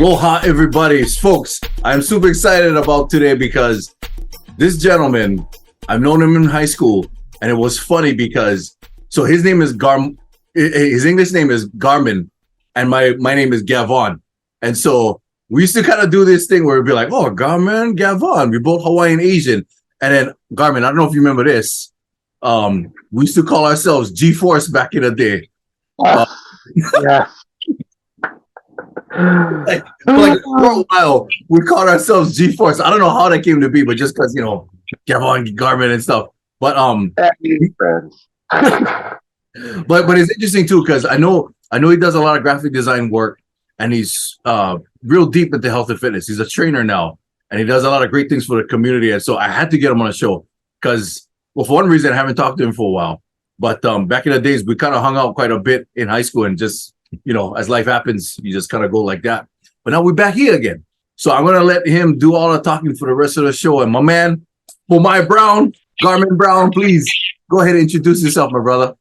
Aloha, everybody. Folks, I'm super excited about today because this gentleman, I've known him in high school, and it was funny because, so his name is his English name is Garmon, and my name is Gavon. And so we used to kind of do this thing where we'd be like, oh, Garmon, Gavon, we're both Hawaiian Asian. And then Garmon, I don't know if you remember this. We used to call ourselves G-Force back in the day. Yeah. like for a while, we called ourselves G-Force. I don't know how that came to be, but just because, Gavon, Garmon and stuff. But friends. but it's interesting too, because I know he does a lot of graphic design work, and he's real deep into health and fitness. He's a trainer now, and he does a lot of great things for the community. And so I had to get him on a show because, well, for one reason, I haven't talked to him for a while. But back in the days, we kind of hung out quite a bit in high school, and just, as life happens, you just kind of go like that. But now we're back here again. So I'm going to let him do all the talking for the rest of the show. And my man, Pomai Brown, Garmon Brown, please go ahead and introduce yourself, my brother.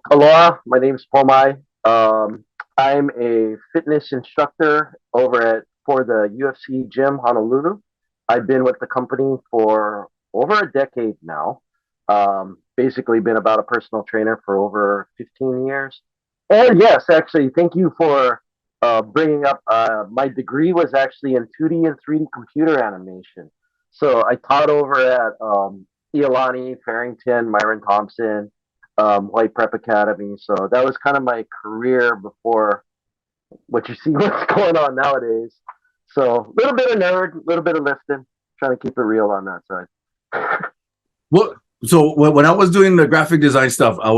Aloha, my name is Pomai. I'm a fitness instructor for the UFC Gym, Honolulu. I've been with the company for over a decade now. Basically been about a personal trainer for over 15 years. And yes, actually, thank you for bringing up. My degree was actually in 2D and 3D computer animation. So I taught over at Iolani, Farrington, Myron Thompson, White Prep Academy. So that was kind of my career before what you see what's going on nowadays. So a little bit of nerd, a little bit of lifting, trying to keep it real on that side. Well, so when I was doing the graphic design stuff, I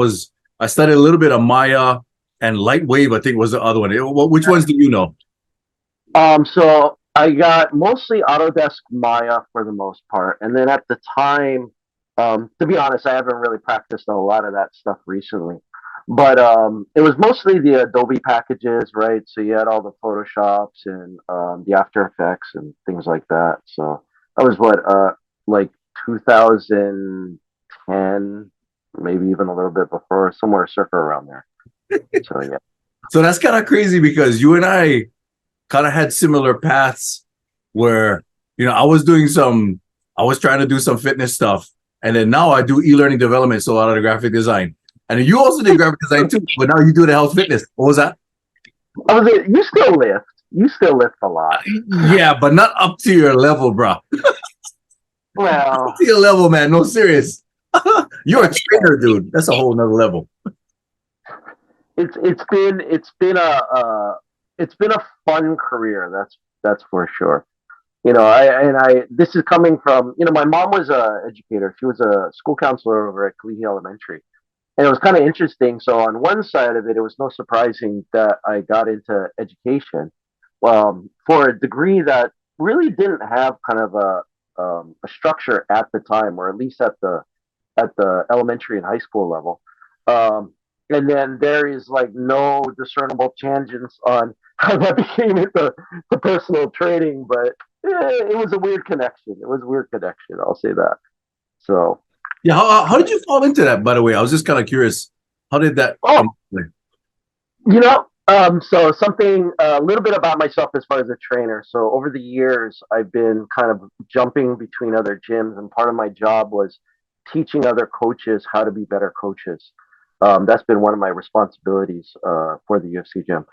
studied a little bit of Maya and Lightwave, I think was the other one. Which ones do you know? So I got mostly Autodesk Maya for the most part. And then at the time, to be honest, I haven't really practiced a lot of that stuff recently. But it was mostly the Adobe packages, right? So you had all the Photoshops and the After Effects and things like that. So that was like 2010, maybe even a little bit before, somewhere circa around there. So yeah. So that's kind of crazy because you and I kind of had similar paths where, I was trying to do some fitness stuff. And then now I do e-learning development, so a lot of the graphic design. And you also did graphic design too, but now you do the health fitness. What was that? You still lift. You still lift a lot. Yeah, but not up to your level, bro. Well, up to your level, man. No, serious. You're a trainer, dude. That's a whole nother level. It's been a fun career. That's for sure. This is coming from, my mom was a educator. She was a school counselor over at Kalihi Elementary. And it was kind of interesting. So on one side of it, it was no surprising that I got into education for a degree that really didn't have kind of a structure at the time, or at least at the elementary and high school level. And then there is like no discernible tangents on how that became into personal training, but it was a weird connection. I'll say that. So yeah, how did you fall into that? By the way, I was just kind of curious. How did that? So something a little bit about myself as far as a trainer. So over the years, I've been kind of jumping between other gyms, and part of my job was teaching other coaches how to be better coaches. That's been one of my responsibilities for the UFC Gym.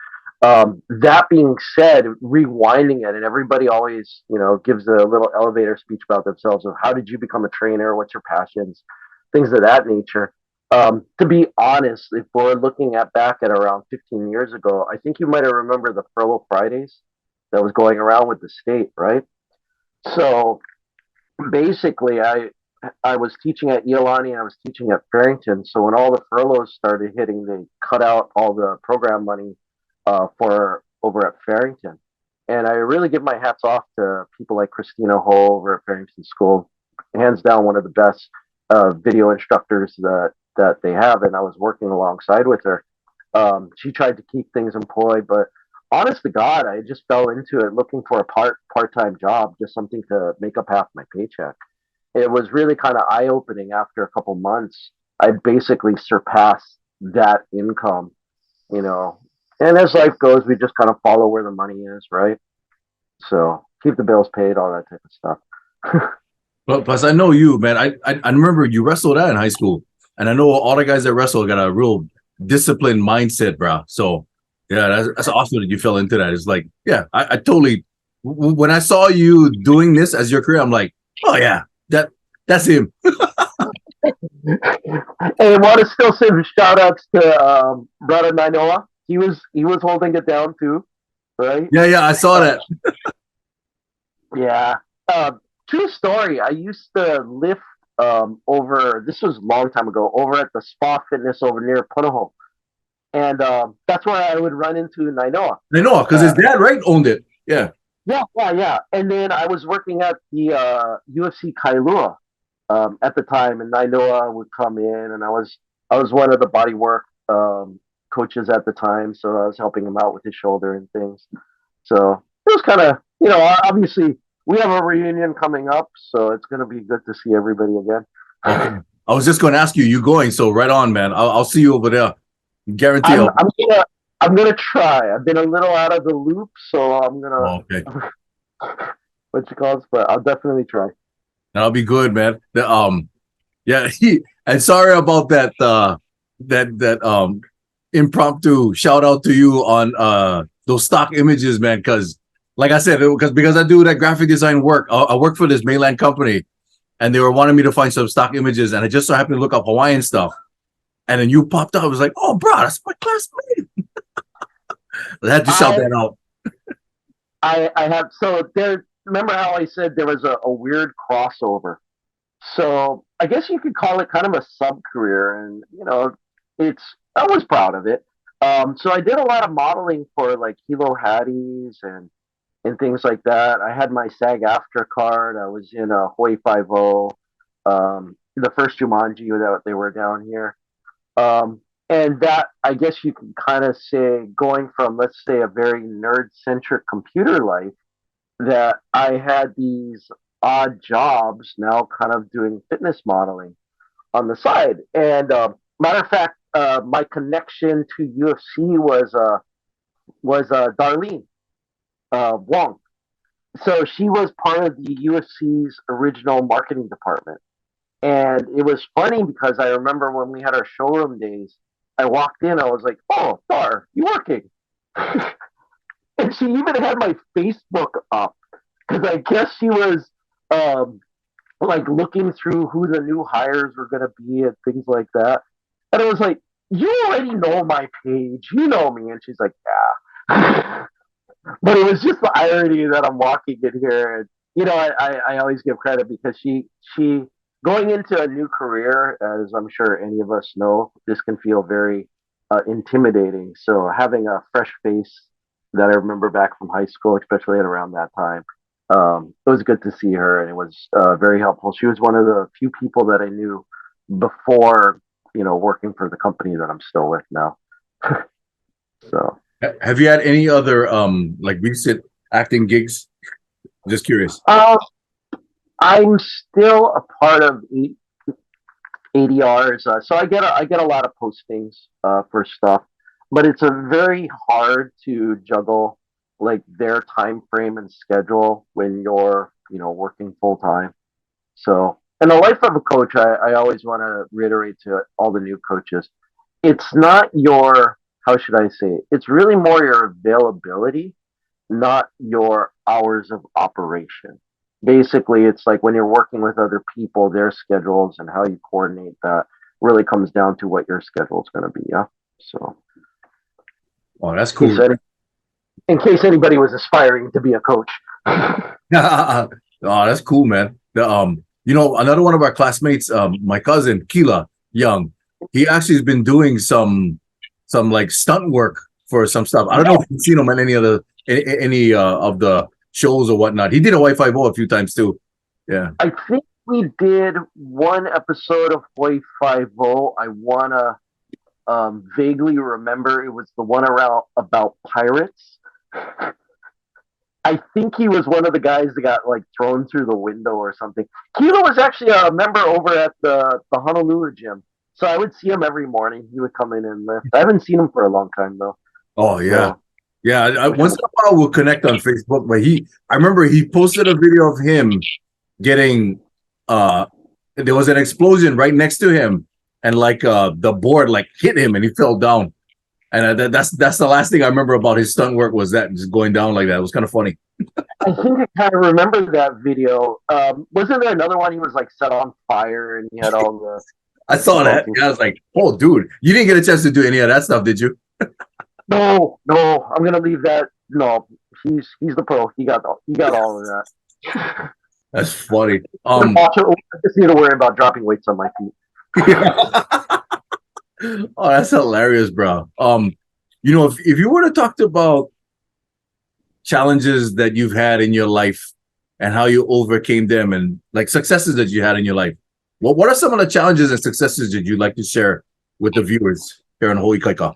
That being said, rewinding it, and everybody always, gives a little elevator speech about themselves of how did you become a trainer? What's your passions? Things of that nature. To be honest, if we're looking back at around 15 years ago, I think you might have remembered the Furlough Fridays that was going around with the state, right? So basically, I was teaching at Iolani and I was teaching at Farrington. So when all the furloughs started hitting, they cut out all the program money for over at Farrington. And I really give my hats off to people like Christina Ho over at Farrington School, hands down one of the best video instructors that they have. And I was working alongside with her. She tried to keep things employed, but honest to God, I just fell into it looking for a part-time job, just something to make up half my paycheck. It was really kind of eye-opening. After a couple months, I basically surpassed that income, And as life goes, we just kind of follow where the money is, right? So keep the bills paid, all that type of stuff. But plus, I know you, man. I remember you wrestled that in high school, and I know all the guys that wrestle got a real disciplined mindset, bro. So yeah, that's awesome that you fell into that. It's like, yeah, I totally. When I saw you doing this as your career, I'm like, oh yeah, that's him. And want to still send shout outs to brother Nainoa. He was holding it down too, right? Yeah, yeah, I saw that. Yeah. Uh, True story. I used to lift over. This was a long time ago. Over at the Spa Fitness over near Punahou, and that's where I would run into Nainoa. I know because his dad, right, owned it. Yeah. Yeah, yeah, yeah. And then I was working at the UFC Kailua at the time, and Nainoa would come in, and I was one of the bodywork coaches at the time, so I was helping him out with his shoulder and things. So it was kind of, obviously we have a reunion coming up, so it's going to be good to see everybody again. Okay. I was just going to ask you, you going? So right on, man. I'll see you over there. Guarantee. I'm gonna try. I've been a little out of the loop, so I'm gonna Okay. what you call it, but I'll definitely try. That'll be good, man. Yeah. And sorry about that. That impromptu shout out to you on those stock images, man. Because like I said, because I do that graphic design work. I work for this mainland company, and they were wanting me to find some stock images, and I just so happened to look up Hawaiian stuff, and then you popped up. I was like, oh, bro, that's my classmate. I had to shout that out. I have so there. Remember how I said there was a weird crossover? So I guess you could call it kind of a sub career, and it's I was proud of it. So I did a lot of modeling for like Hilo Hatties and things like that. I had my SAG after card. I was in a Hawaii 50, the first Jumanji that they were down here. And that, I guess you can kind of say, going from, let's say, a very nerd centric computer life, that I had these odd jobs now kind of doing fitness modeling on the side. And matter of fact, my connection to UFC was Darlene Wong. So she was part of the UFC's original marketing department. And it was funny because I remember when we had our showroom days, I walked in, I was like, oh, Dar, you working? And she even had my Facebook up because I guess she was like looking through who the new hires were going to be and things like that. And I was like, you already know my page. You know me. And she's like, yeah. But it was just the irony that I'm walking in here. And, I always give credit because she going into a new career, as I'm sure any of us know, this can feel very intimidating. So having a fresh face that I remember back from high school, especially at around that time, it was good to see her, and it was very helpful. She was one of the few people that I knew before, working for the company that I'm still with now. So, Have you had any other like recent acting gigs? Just curious. I'm still a part of ADRs, so I get a lot of postings for stuff, but it's a very hard to juggle like their time frame and schedule when you're working full time. So, in the life of a coach, I always want to reiterate to all the new coaches, it's not your, how should I say it? It's really more your availability, not your hours of operation. Basically, it's like when you're working with other people, their schedules and how you coordinate that really comes down to what your schedule is going to be. Yeah. So, Oh, that's cool. In case anybody was aspiring to be a coach. Oh, that's cool, man. Another one of our classmates, my cousin Keela Young, he actually has been doing some like stunt work for some stuff. I don't know if you've seen him on any of the shows or whatnot. He did a Hawaii 50 a few times too. Yeah. I think we did one episode of Hawaii 50. I wanna vaguely remember it was the one around about pirates. I think he was one of the guys that got like thrown through the window or something. Kilo was actually a member over at the Honolulu gym. So I would see him every morning. He would come in and lift. I haven't seen him for a long time though. Oh yeah, So, yeah. which Once was in a while we'll connect on Facebook, but I remember he posted a video of him getting, there was an explosion right next to him, and like the board like hit him and he fell down. And that's the last thing I remember about his stunt work was that just going down like that. It was kind of funny. I think I kind of remember that video. Wasn't there another one he was like set on fire and he had all the I saw that. smoking? Yeah, I was like, oh, dude, you didn't get a chance to do any of that stuff, did you? No, no, I'm gonna leave that. No, he's the pro. He got all of that. That's funny. I just need to worry about dropping weights on my feet. Oh, that's hilarious, bro. If you were to talk about challenges that you've had in your life and how you overcame them and like successes that you had in your life, what are some of the challenges and successes that you'd like to share with the viewers here on Hawaii Kaika?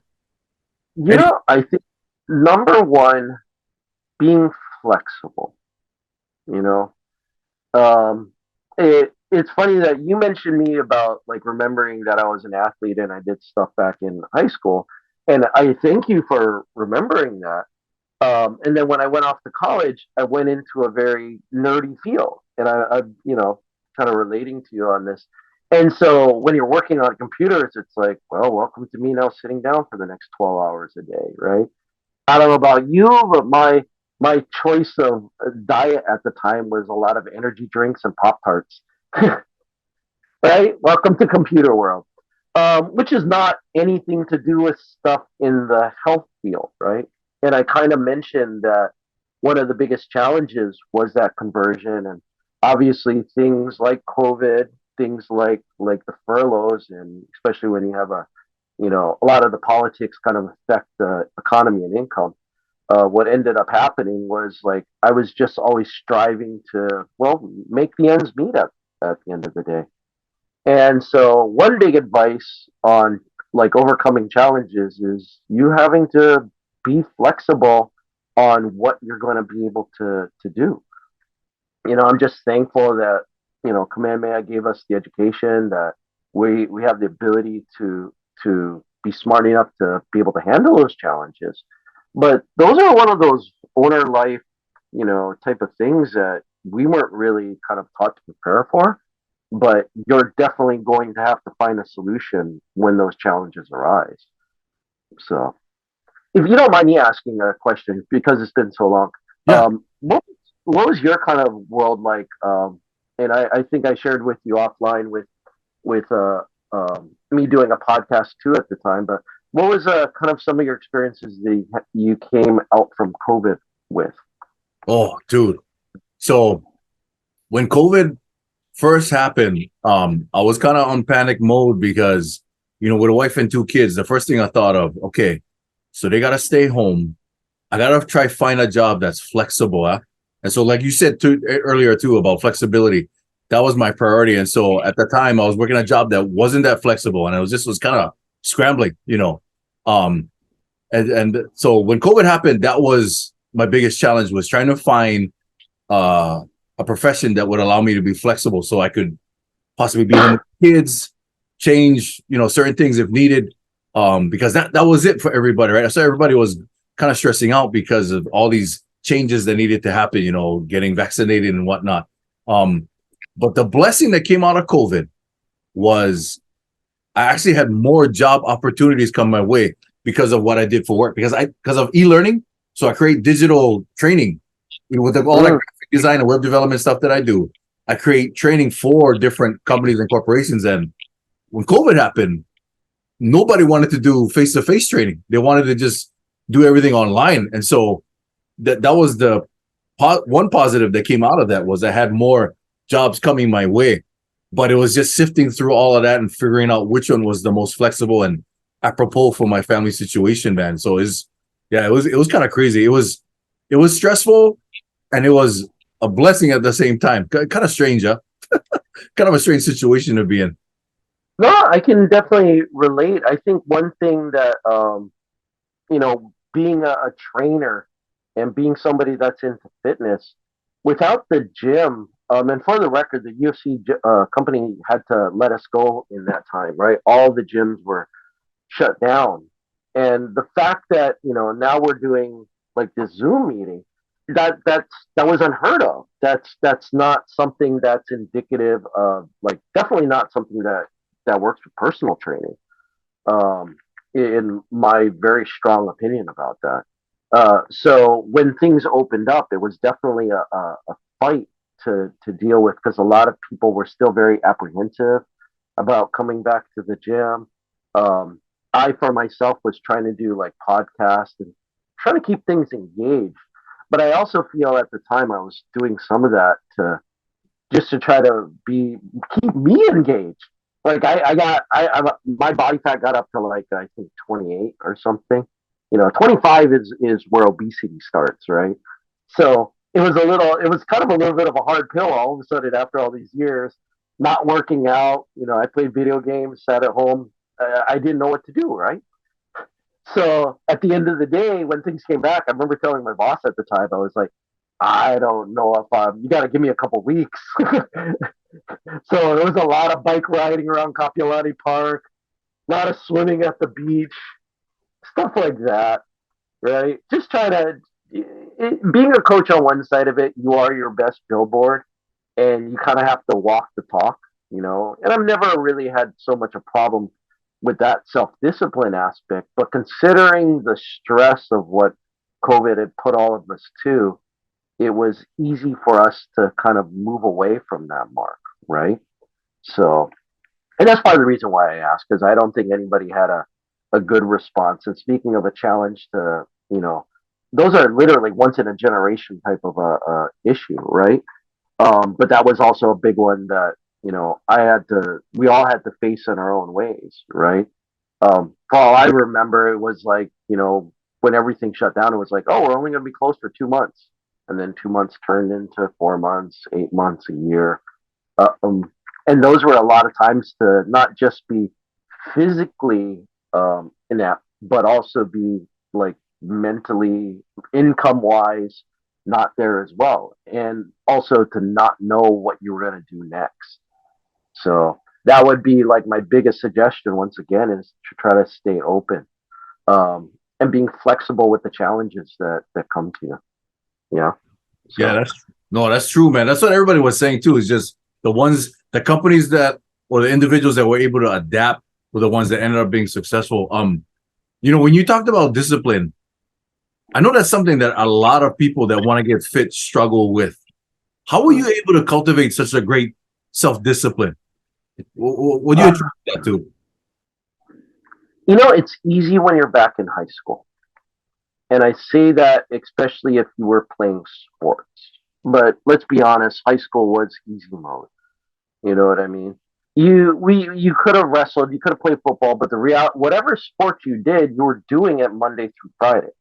Any I think number one, being flexible. You know, it's funny that you mentioned me about like remembering that I was an athlete and I did stuff back in high school, and I thank you for remembering that. And then when I went off to college, I went into a very nerdy field, and kind of relating to you on this. And so when you're working on computers, it's like, well, welcome to me now sitting down for the next 12 hours a day, right? I don't know about you, but my choice of diet at the time was a lot of energy drinks and Pop Tarts. Right? Welcome to computer world, which is not anything to do with stuff in the health field, right? And I kind of mentioned that one of the biggest challenges was that conversion, and obviously things like COVID, things like the furloughs, and especially when you have a lot of the politics kind of affect the economy and income. What ended up happening was like I was just always striving to make the ends meet at the end of the day. And so, one big advice on like overcoming challenges is you having to be flexible on what you're going to be able to do. I'm just thankful that Kamehameha gave us the education that we have the ability to be smart enough to be able to handle those challenges. But those are one of those owner life, type of things that we weren't really kind of taught to prepare for, but you're definitely going to have to find a solution when those challenges arise. So, if you don't mind me asking a question, because it's been so long, Yeah. what was your kind of world like? And I think I shared with you offline with me doing a podcast too at the time. But what was kind of some of your experiences that you came out from COVID with? Oh, dude. So when COVID first happened, I was kind of on panic mode because, with a wife and two kids, the first thing I thought of, okay, so they gotta stay home. I gotta try find a job that's flexible. Huh? And so, like you said earlier too about flexibility, that was my priority. And so at the time, I was working a job that wasn't that flexible, and I was kind of scrambling. Um, and so when COVID happened, that was my biggest challenge was trying to find a profession that would allow me to be flexible, so I could possibly be home with kids, change certain things if needed. Because that was it for everybody, right? So everybody was kind of stressing out because of all these changes that needed to happen, getting vaccinated and whatnot. But the blessing that came out of COVID was I actually had more job opportunities come my way because of what I did for work. Because of e-learning, so I create digital training with all that graphic design and web development stuff that I do. I create training for different companies and corporations. And when COVID happened, nobody wanted to do face-to-face training. They wanted to just do everything online. And so that was the one positive that came out of that was I had more jobs coming my way. But it was just sifting through all of that and figuring out which one was the most flexible and apropos for my family situation, man. So it was kind of crazy. It was stressful and it was a blessing at the same time. Kind of strange, huh? Kind of a strange situation to be in. No, I can definitely relate. I think one thing that being a trainer and being somebody that's into fitness, without the gym, and for the record, the UFC company had to let us go in that time, right? All the gyms were shut down. And the fact that, now we're doing like this Zoom meeting, that was unheard of. That's not something that's indicative of, like, definitely not something that works with personal training. Um, in my very strong opinion about that. So when things opened up, it was definitely a fight to deal with, because a lot of people were still very apprehensive about coming back to the gym. Um, I, for myself, was trying to do like podcasts and trying to keep things engaged. But I also feel at the time I was doing some of that to just to try to keep me engaged. Like my body fat got up to like, I think 28 or something. 25 is where obesity starts, right? So it was kind of a little bit of a hard pill all of a sudden after all these years, not working out. I played video games, sat at home. I didn't know what to do, right? So at the end of the day, when things came back, I remember telling my boss at the time, I was like, I don't know if you got to give me a couple weeks. So there was a lot of bike riding around Kapiolani Park, a lot of swimming at the beach, stuff like that, right? Just trying to, being a coach on one side of it, you are your best billboard, and you kind of have to walk the talk. And I've never really had so much a problem with that self discipline aspect, but considering the stress of what COVID had put all of us to, it was easy for us to kind of move away from that mark, right? So, and that's part of the reason why I asked, because I don't think anybody had a good response. And speaking of a challenge to, those are literally once in a generation type of a issue, right? But that was also a big one that, we all had to face in our own ways, right? For all I remember, it was like, when everything shut down, it was like, oh, we're only going to be closed for 2 months. And then 2 months turned into 4 months, 8 months, a year. And those were a lot of times to not just be physically inept, but also be like mentally, income wise, not there as well. And also to not know what you were going to do next. So that would be like my biggest suggestion, once again, is to try to stay open, and being flexible with the challenges that come to you. Yeah. Yeah, So. that's true, man. That's what everybody was saying too. Is just the companies that, or the individuals that were able to adapt were the ones that ended up being successful. When you talked about discipline, I know that's something that a lot of people that want to get fit struggle with. How were you able to cultivate such a great self-discipline? What do you attribute that to? It's easy when you're back in high school. And I say that especially if you were playing sports. But let's be honest, high school was easy mode. You know what I mean? You could have wrestled, you could have played football, but whatever sport you did, you were doing it Monday through Friday,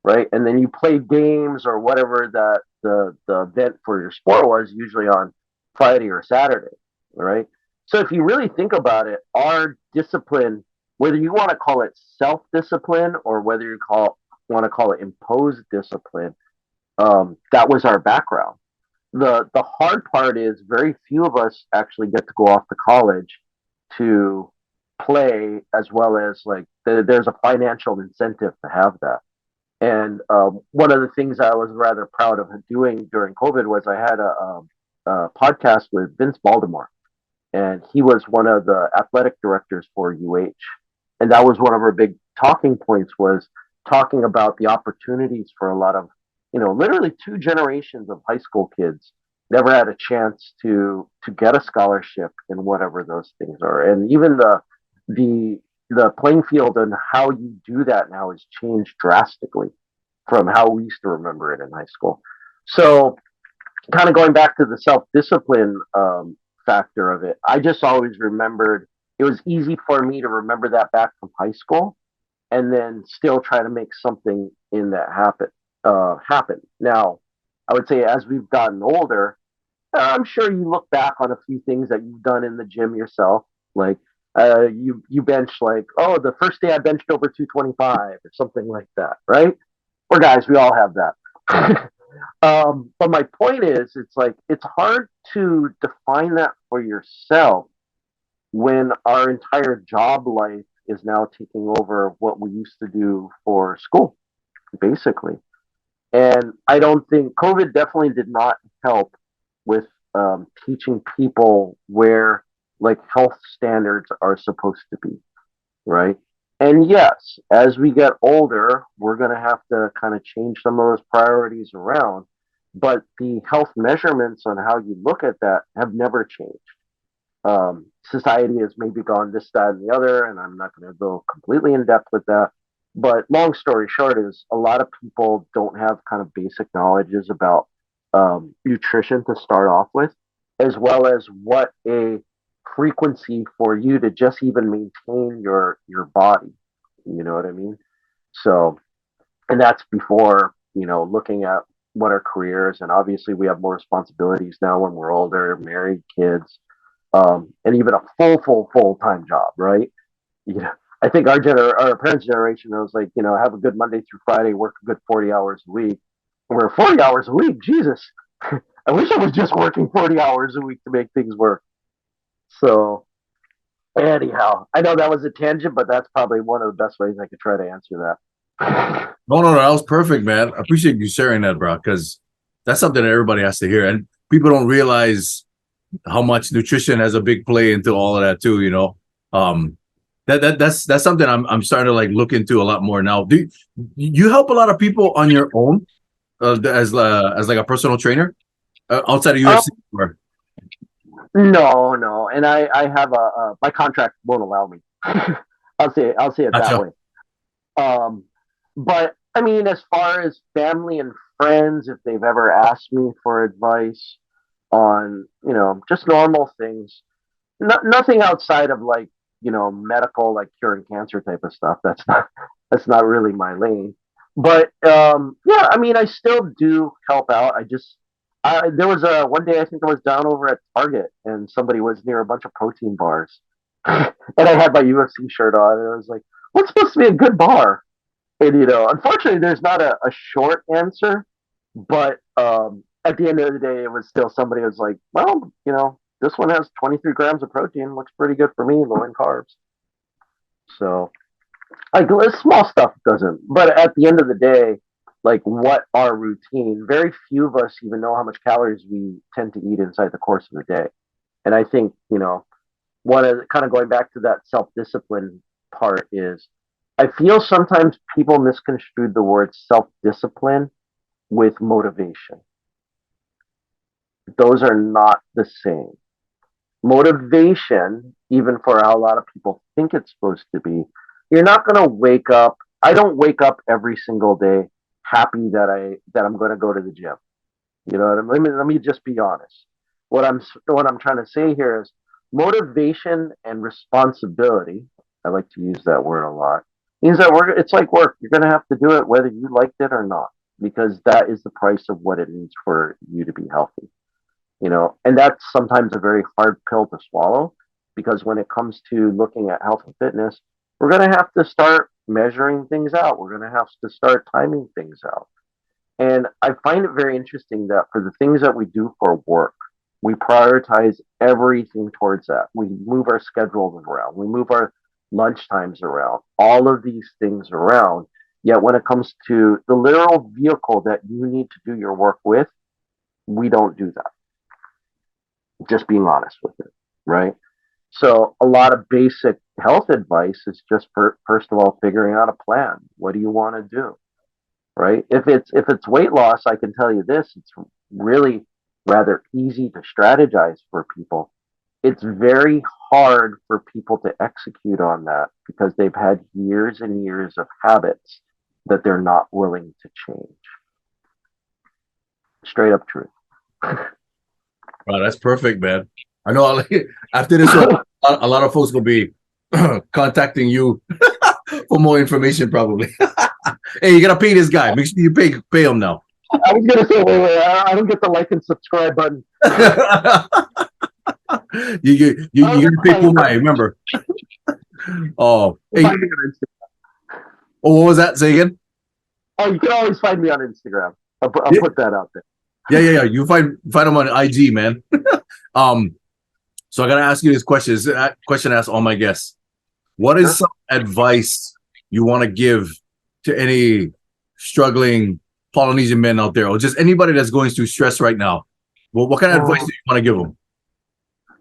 right? And then you played games or whatever that the event for your sport was, usually on Friday or Saturday, right? So if you really think about it, our discipline, whether you want to call it self discipline or whether want to call it imposed discipline, that was our background. The hard part is very few of us actually get to go off to college to play, as well as like there's a financial incentive to have that. And one of the things I was rather proud of doing during COVID was I had a podcast with Vince Baltimore, and he was one of the athletic directors for UH. And that was one of our big talking points, was talking about the opportunities for a lot of, literally two generations of high school kids never had a chance to get a scholarship in whatever those things are. And even the the playing field and how you do that now has changed drastically from how we used to remember it in high school. So kind of going back to the self-discipline factor of it, I just always remembered, it was easy for me to remember that back from high school, and then still try to make something in that happen. Now, I would say as we've gotten older, I'm sure you look back on a few things that you've done in the gym yourself, like you bench, like, oh, the first day I benched over 225 or something like that, right? Or guys, we all have that. But my point is, it's like it's hard to define that for yourself when our entire job life is now taking over what we used to do for school, basically. And I don't think COVID definitely did not help with teaching people where like health standards are supposed to be, right? And yes, as we get older, we're going to have to kind of change some of those priorities around. But the health measurements on how you look at that have never changed. Society has maybe gone this, that, and the other, and I'm not going to go completely in depth with that. But long story short is a lot of people don't have kind of basic knowledges about nutrition to start off with, as well as what a frequency for you to just even maintain your body. You know what I mean? So, and that's before looking at what our careers, and obviously we have more responsibilities now when we're older, married, kids, and even a full time job, right? I think our parents' generation was like, have a good Monday through Friday, work a good 40 hours a week. We're 40 hours a week, Jesus. I wish I was just working 40 hours a week to make things work. So, anyhow, I know that was a tangent, but that's probably one of the best ways I could try to answer that. No, that was perfect, man. I appreciate you sharing that, bro, because that's something that everybody has to hear, and people don't realize how much nutrition has a big play into all of that too. That's something I'm starting to like look into a lot more now. Do you help a lot of people on your own as like a personal trainer outside of UFC? No, and I have my contract won't allow me. I'll say it that way. But I mean, as far as family and friends, if they've ever asked me for advice on, just normal things, nothing outside of like, medical, like curing cancer type of stuff. That's not really my lane. But yeah, I mean, I still do help out. There was one day I think I was down over at Target and somebody was near a bunch of protein bars, and I had my UFC shirt on, and I was like, "What's supposed to be a good bar?" And unfortunately, there's not a short answer, but at the end of the day, it was still somebody who was like, "Well, this one has 23 grams of protein. Looks pretty good for me, low in carbs." So, like, small stuff doesn't. But at the end of the day, like, what our routine? Very few of us even know how much calories we tend to eat inside the course of the day. And I think one of kind of going back to that self-discipline part is I feel sometimes people misconstrued the word self-discipline with motivation. Those are not the same. Motivation, even for how a lot of people think it's supposed to be, you're not going to wake up. I don't wake up every single day happy that I'm going to go to the gym. Let me just be honest. What I'm trying to say here is motivation and responsibility. I like to use that word a lot. Means that it's like work. You're going to have to do it whether you liked it or not, because that is the price of what it needs for you to be healthy. And that's sometimes a very hard pill to swallow, because when it comes to looking at health and fitness, we're going to have to start measuring things out. We're going to have to start timing things out. And I find it very interesting that for the things that we do for work, we prioritize everything towards that. We move our schedules around. We move our lunch times around, all of these things around. Yet when it comes to the literal vehicle that you need to do your work with, we don't do that. Just being honest with it, right? So a lot of basic health advice is just first of all figuring out a plan. What do you want to do, right? If it's weight loss, I can tell you this: it's really rather easy to strategize for people. It's very hard for people to execute on that because they've had years and years of habits that they're not willing to change. Straight up truth. Wow, that's perfect, man. I know after this one, a lot of folks will be contacting you for more information, probably. Hey, you gotta pay this guy. Make sure you pay him now. I was gonna say, wait, I don't get the like and subscribe button. you gotta pay Pomai, remember? Oh, hey, what was that? Say again. Oh, you can always find me on Instagram. I'll put that out there. Yeah. You find him on IG, man. So I gotta ask you this question. This is a question I ask all my guests. What Sure. is some advice you want to give to any struggling Polynesian men out there, or just anybody that's going through stress right now? Well, what kind of advice Oh, do you want to give them?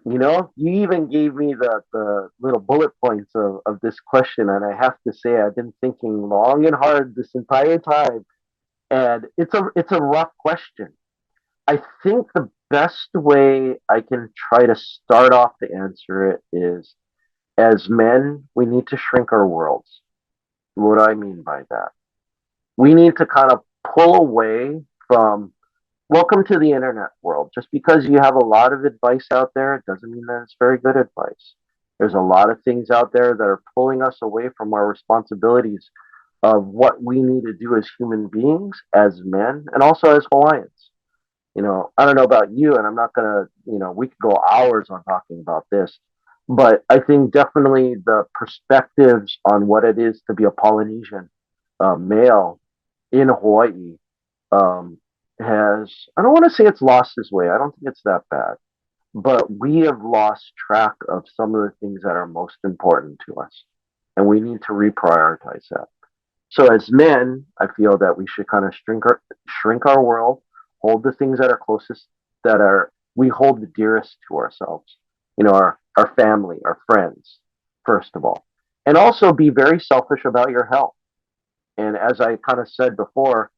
you even gave me the little bullet points of this question, and I have to say I've been thinking long and hard this entire time, and it's a rough question. I think the best way I can try to start off to answer it is, as men, we need to shrink our worlds. What do I mean by that? We need to kind of pull away from welcome to the internet world. Just because you have a lot of advice out there, it doesn't mean that it's very good advice. There's a lot of things out there that are pulling us away from our responsibilities of what we need to do as human beings, as men, and also as Hawaiians. I don't know about you, and I'm not gonna, we could go hours on talking about this, but I think definitely the perspectives on what it is to be a Polynesian male in Hawaii um, I don't want to say it's lost its way. I don't think it's that bad, but we have lost track of some of the things that are most important to us, and we need to reprioritize that. So as men, I feel that we should kind of shrink our world, hold the things that are closest, that are we hold the dearest to ourselves. Our family, our friends, first of all, and also be very selfish about your health. And as I kind of said before,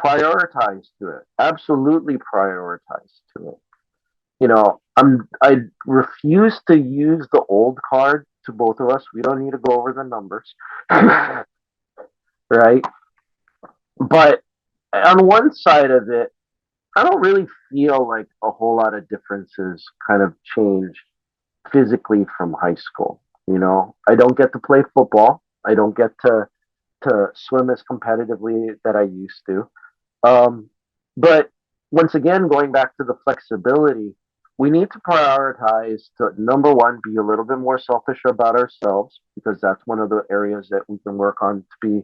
prioritize to it. Absolutely prioritize to it. I refuse to use the old card to both of us. We don't need to go over the numbers, right? But on one side of it, I don't really feel like a whole lot of differences kind of change physically from high school. I don't get to play football. I don't get to swim as competitively that I used to. But once again, going back to the flexibility, we need to prioritize to, number one, be a little bit more selfish about ourselves, because that's one of the areas that we can work on to be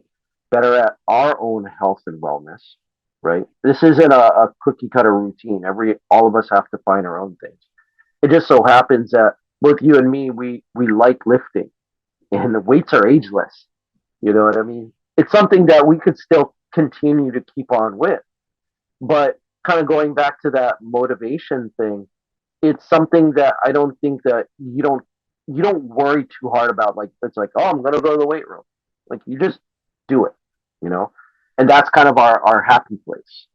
better at our own health and wellness, right? This isn't a cookie cutter routine. All of us have to find our own things. It just so happens that both you and me, we like lifting, and the weights are ageless. You know what I mean? It's something that we could still continue to keep on with. But kind of going back to that motivation thing, it's something that I don't think that you don't worry too hard about. Like, it's like, oh, I'm gonna go to the weight room. Like, you just do it, you know. And that's kind of our happy place,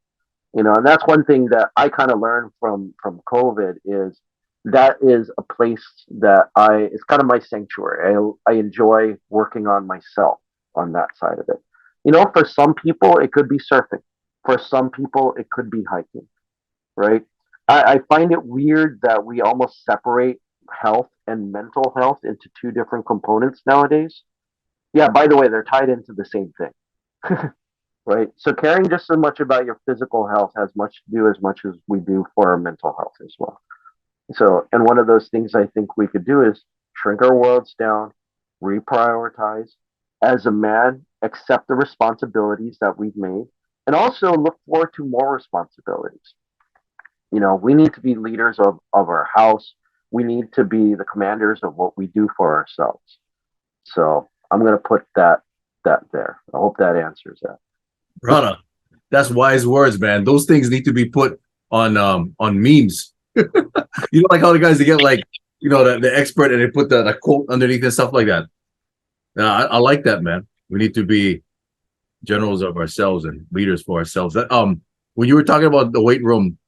And that's one thing that I kind of learned from COVID is that is a place that it's kind of my sanctuary. I enjoy working on myself on that side of it. For some people it could be surfing. For some people it could be hiking, right? I find it weird that we almost separate health and mental health into two different components nowadays. Yeah, by the way, they're tied into the same thing. Right? So caring just as much about your physical health has much to do as much as we do for our mental health as well. So, and one of those things I think we could do is shrink our worlds down, reprioritize. As a man, accept the responsibilities that we've made, and also look forward to more responsibilities. We need to be leaders of our house. We need to be the commanders of what we do for ourselves. So I'm going to put that there. I hope that answers that. Brother, that's wise words, man. Those things need to be put on memes. Like how the guys they get like the expert and they put the quote underneath and stuff like that. I like that, man. We need to be generals of ourselves and leaders for ourselves. When you were talking about the weight room,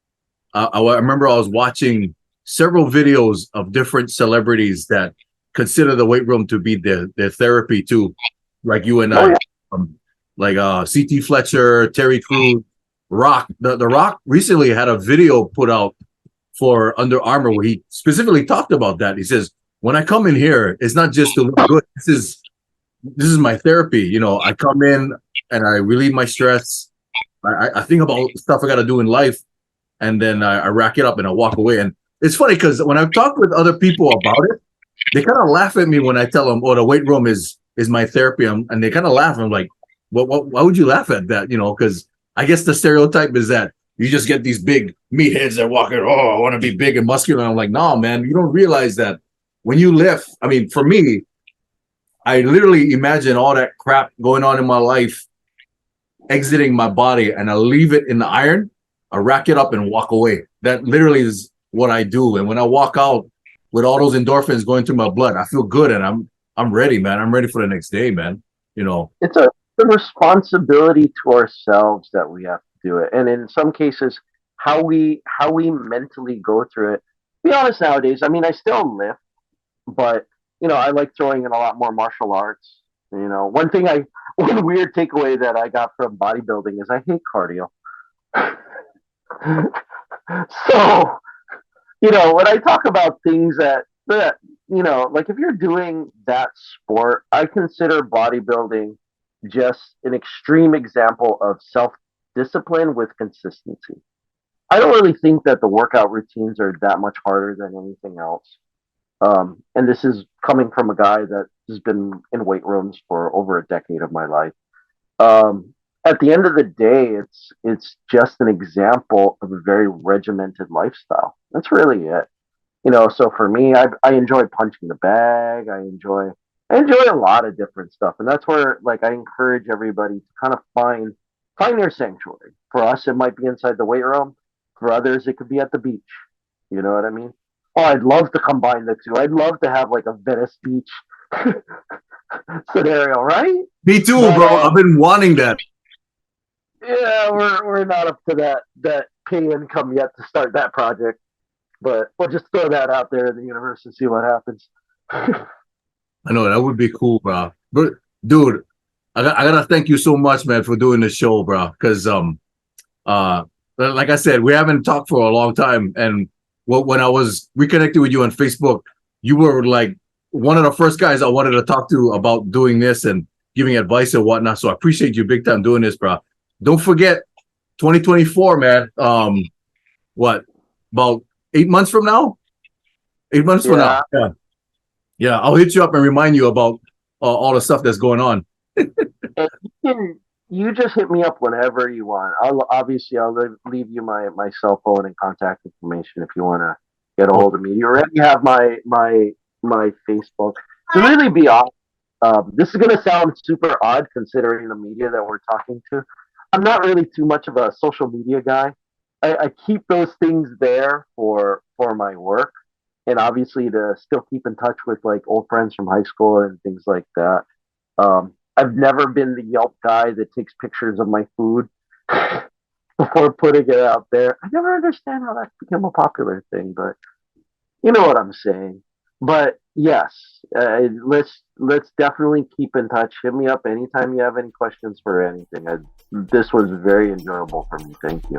I remember I was watching several videos of different celebrities that consider the weight room to be their therapy too, like you and Oh, I. yeah. Like CT Fletcher, Terry Crews, Rock. The Rock recently had a video put out for Under Armour where he specifically talked about that. He says, "When I come in here, it's not just to look good. This is my therapy. I come in and I relieve my stress. I think about stuff I got to do in life, and then I rack it up and I walk away." And it's funny because when I've talked with other people about it, they kind of laugh at me when I tell them, "Oh, the weight room is my therapy," and they kind of laugh. I'm like, why would you laugh at that? Because I guess the stereotype is that you just get these big meatheads that walk in, oh, I want to be big and muscular. And I'm like, no, man, you don't realize that when you lift, I mean, for me, I literally imagine all that crap going on in my life exiting my body, and I leave it in the iron. I rack it up and walk away. That literally is what I do. And when I walk out with all those endorphins going through my blood, I feel good, and I'm ready, man. I'm ready for the next day, man. You know, It's a responsibility to ourselves that we have to do it, and in some cases, how we mentally go through it. Be honest, nowadays, I mean, I still lift, but I like throwing in a lot more martial arts. One weird takeaway that I got from bodybuilding is I hate cardio. So, when I talk about things like if you're doing that sport, I consider bodybuilding just an extreme example of self discipline with consistency. I don't really think that the workout routines are that much harder than anything else. And this is coming from a guy that has been in weight rooms for over a decade of my life. At the end of the day, it's just an example of a very regimented lifestyle. That's really it. So for me, I enjoy punching the bag. I enjoy a lot of different stuff, and that's where like I encourage everybody to kind of find their sanctuary. For us, it might be inside the weight room. For others, it could be at the beach. You know what I mean? Oh, I'd love to combine the two. I'd love to have like a Venice Beach scenario, right? me too, But bro. I've been wanting that. yeah, we're not up to that pay income yet to start that project. But we'll just throw that out there in the universe and see what happens. I know that would be cool, bro. But dude, I gotta thank you so much, man, for doing this show, bro. Because like I said, we haven't talked for a long time, and when I was reconnected with you on Facebook, you were like one of the first guys I wanted to talk to about doing this and giving advice and whatnot. So I appreciate you big time doing this, bro. Don't forget, 2024, man. What about 8 months from now? 8 months from now. Yeah. Yeah. Yeah. I'll hit you up and remind you about all the stuff that's going on. And you just hit me up whenever you want. I'll leave you my cell phone and contact information if you want to get a hold of me. You already have my Facebook. To really be honest, this is going to sound super odd considering the media that we're talking to. I'm not really too much of a social media guy. I keep those things there for my work, and obviously to still keep in touch with like old friends from high school and things like that. I've never been the Yelp guy that takes pictures of my food before putting it out there. I never understand how that became a popular thing, but you know what I'm saying. But yes, let's definitely keep in touch. Hit me up anytime you have any questions for anything. This was very enjoyable for me. Thank you.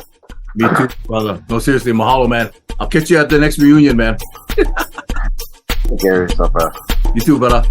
Me too, brother. No, seriously, mahalo, man. I'll catch you at the next reunion, man. Take care of yourself, bro. You too, brother.